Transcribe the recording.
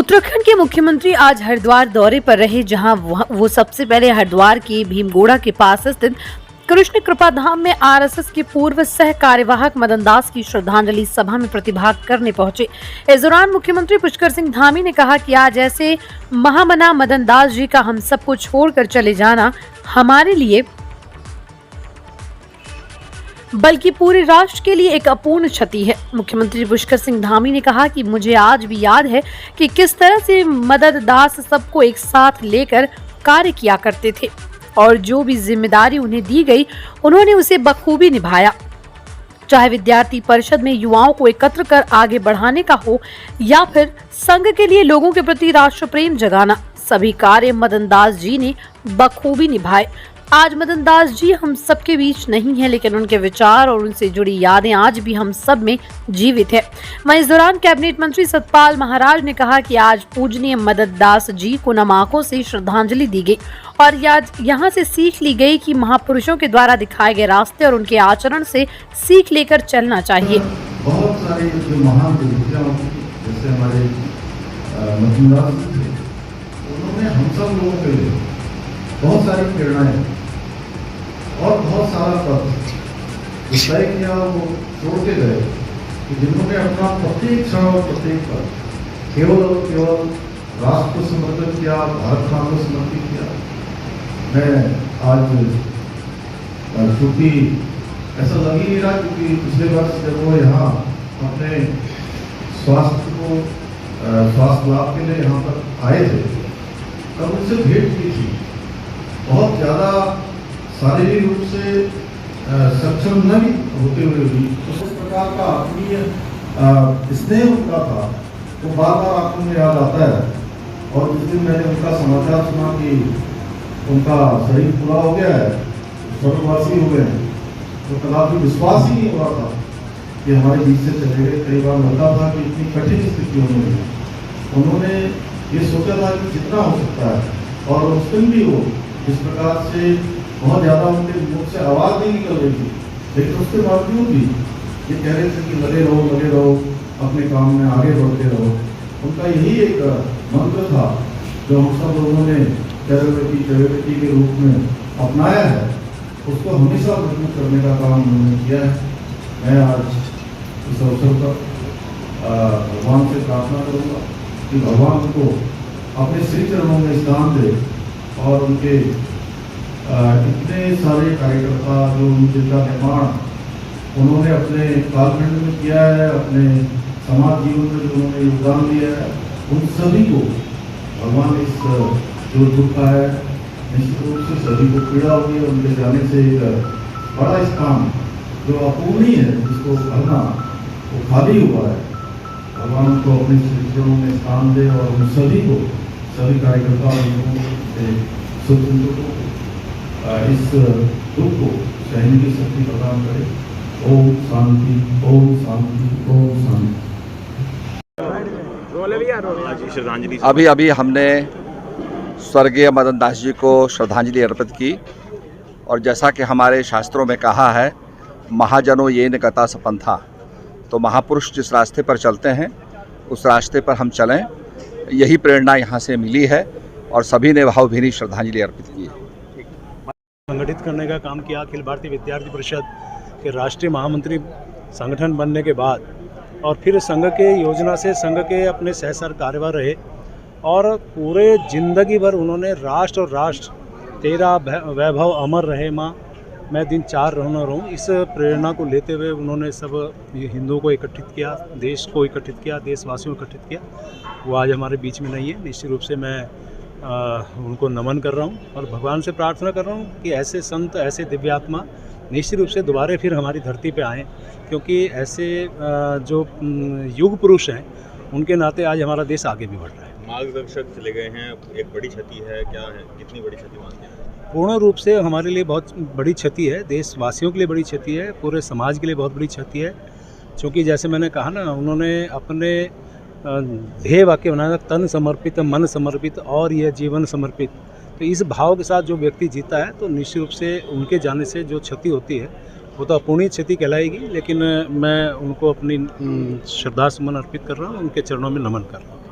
उत्तराखंड के मुख्यमंत्री आज हरिद्वार दौरे पर रहे, जहां वो सबसे पहले हरिद्वार के भीमगोड़ा के पास स्थित कृष्ण कृपा धाम में आरएसएस के पूर्व सह कार्यवाहक मदन दास की श्रद्धांजलि सभा में प्रतिभाग करने पहुंचे। इस दौरान मुख्यमंत्री पुष्कर सिंह धामी ने कहा कि आज ऐसे महामना मदन दास जी का हम सबको छोड़कर चले जाना हमारे लिए बल्कि पूरे राष्ट्र के लिए एक अपूर्ण क्षति है। मुख्यमंत्री पुष्कर सिंह धामी ने कहा कि मुझे आज भी याद है कि किस तरह से मदन दास सबको एक साथ लेकर कार्य किया करते थे और जो भी जिम्मेदारी उन्हें दी गई उन्होंने उसे बखूबी निभाया, चाहे विद्यार्थी परिषद में युवाओं को एकत्र कर आगे बढ़ाने का हो या फिर संघ के लिए लोगों के प्रति राष्ट्र प्रेम जगाना। सभी कार्य मदन दास जी ने बखूबी निभाए। आज मदन दास जी हम सबके बीच नहीं है, लेकिन उनके विचार और उनसे जुड़ी यादें आज भी हम सब में जीवित है। वहीं इस दौरान कैबिनेट मंत्री सतपाल महाराज ने कहा कि आज पूजनीय मदन दास जी को नम आंखों से श्रद्धांजलि दी गई और यहाँ से सीख ली गई कि महापुरुषों के द्वारा दिखाए गए रास्ते और उनके आचरण से सीख लेकर चलना चाहिए। बहुत सारे जो महान जैसे हमारे मदन दास थे, उन्होंने हम सब लोगों के लिए बहुत सारी प्रेरणाएं और बहुत सारा पद तय किया, वो छोड़ के गए कि जिन्होंने अपना प्रत्येक क्षण और प्रत्येक पद केवल और केवल राष्ट्र को समर्पित किया, भारत मां को समर्पित किया। मैं आज चूंकि ऐसा लग ही नहीं रहा, क्योंकि पिछले वर्ष जब वो यहाँ अपने स्वास्थ्य लाभ के लिए यहाँ पर आए थे तब उनसे भेंट की थी। बहुत ज़्यादा शारीरिक रूप से सक्षम नहीं होते हुए भी उस प्रकार का आत्मीय स्नेह उनका था, वो बार बार आंखों में याद आता है। और जिस दिन मैंने उनका समाचार सुना कि उनका शरीर पूरा हो गया है, स्वर्गवासी हो गए हैं, तो कदापि विश्वास ही नहीं हो रहा था कि हमारे बीच से चले गए। कई बार लगता था कि इतनी कठिन स्थितियों में उन्होंने ये सोचा था कि जितना हो सकता है, और उस दिन भी वो इस प्रकार से बहुत ज़्यादा उनके मुख से आवाज़ नहीं निकल रही थी, लेकिन उसके बावजूद भी ये कह रहे थे कि लगे रहो, अपने काम में आगे बढ़ते रहो। उनका यही एक मंत्र था जो हम सब लोगों ने चरैवेती के रूप में अपनाया है, उसको हमेशा मजबूत करने का काम उन्होंने किया है। मैं आज इस अवसर पर भगवान से प्रार्थना करूँगा कि भगवान उनको अपने श्री चरणों में स्थान दे और उनके इतने सारे कार्यकर्ता जो जिनका निर्माण उन्होंने अपने कालखंड में किया है, अपने समाज जीवन में जो उन्होंने योगदान दिया है, उन सभी को भगवान इस जो दुख का है निश्चित रूप से सभी को पीड़ा होगी। उनके जाने से एक बड़ा स्थान जो अपूर्णीय है, जिसको भरना वो खाली हुआ है, भगवान उनको अपने चरणों में स्थान दे और उन सभी को, सभी कार्यकर्ता को इस दुख को सहने की शक्ति प्रदान करे। ओम शांति, ओम शांति, ओम शांति। अभी हमने स्वर्गीय मदन दास जी को श्रद्धांजलि अर्पित की और जैसा कि हमारे शास्त्रों में कहा है, महाजनों ये न गता सपंथा, तो महापुरुष जिस रास्ते पर चलते हैं उस रास्ते पर हम चलें, यही प्रेरणा यहाँ से मिली है और सभी ने भावभीनी श्रद्धांजलि अर्पित की है। संगठित करने का काम किया। अखिल भारतीय विद्यार्थी परिषद के राष्ट्रीय महामंत्री संगठन बनने के बाद और फिर संघ के योजना से संघ के अपने सहसर कार्यवाह रहे और पूरे जिंदगी भर उन्होंने राष्ट्र और राष्ट्र तेरा वैभव अमर रहे माँ, मैं दिन 4 रहूँ, इस प्रेरणा को लेते हुए उन्होंने सब हिंदुओं को एकत्रित किया, देश को एकत्रित किया, देशवासियों को एकत्रित किया। वो आज हमारे बीच में नहीं है। निश्चित रूप से मैं उनको नमन कर रहा हूँ और भगवान से प्रार्थना कर रहा हूँ कि ऐसे संत, ऐसे दिव्यात्मा निश्चित रूप से दोबारा फिर हमारी धरती पे आएँ, क्योंकि ऐसे जो युग पुरुष हैं उनके नाते आज हमारा देश आगे भी बढ़ रहा है। मार्गदर्शक चले गए हैं, एक बड़ी क्षति है, क्या है, कितनी बड़ी क्षति मानते हैं? पूर्ण रूप से हमारे लिए बहुत बड़ी क्षति है, देशवासियों के लिए बड़ी क्षति है, पूरे समाज के लिए बहुत बड़ी क्षति है। क्योंकि जैसे मैंने कहा ना, उन्होंने अपने ध्येय वाक्य बनाया, तन समर्पित, मन समर्पित और यह जीवन समर्पित। तो इस भाव के साथ जो व्यक्ति जीता है तो निश्चित रूप से उनके जाने से जो क्षति होती है वो तो अपूर्णीय क्षति कहलाएगी। लेकिन मैं उनको अपनी श्रद्धा सुमन अर्पित कर रहा हूँ, उनके चरणों में नमन कर रहा हूँ।